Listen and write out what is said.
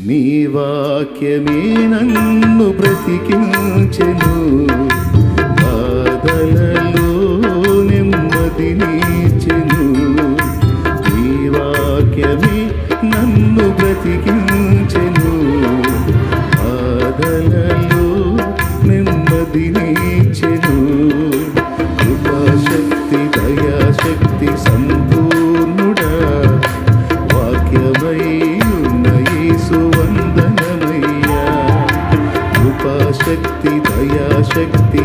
నీ వాక్యమే నన్ను బ్రతికించెను, బాధలలో నెమ్మదినిచ్చెను. నీ వాక్యమే నన్ను బ్రతికించెను, బాధలలో నెమ్మదినిచ్చెను. కృపాశక్తి దయాశక్తి సంపూర్ణుడా, వాక్యమై ఉన్న యేసు వందనమయ్యా. కృపాశక్తి దయాశక్తి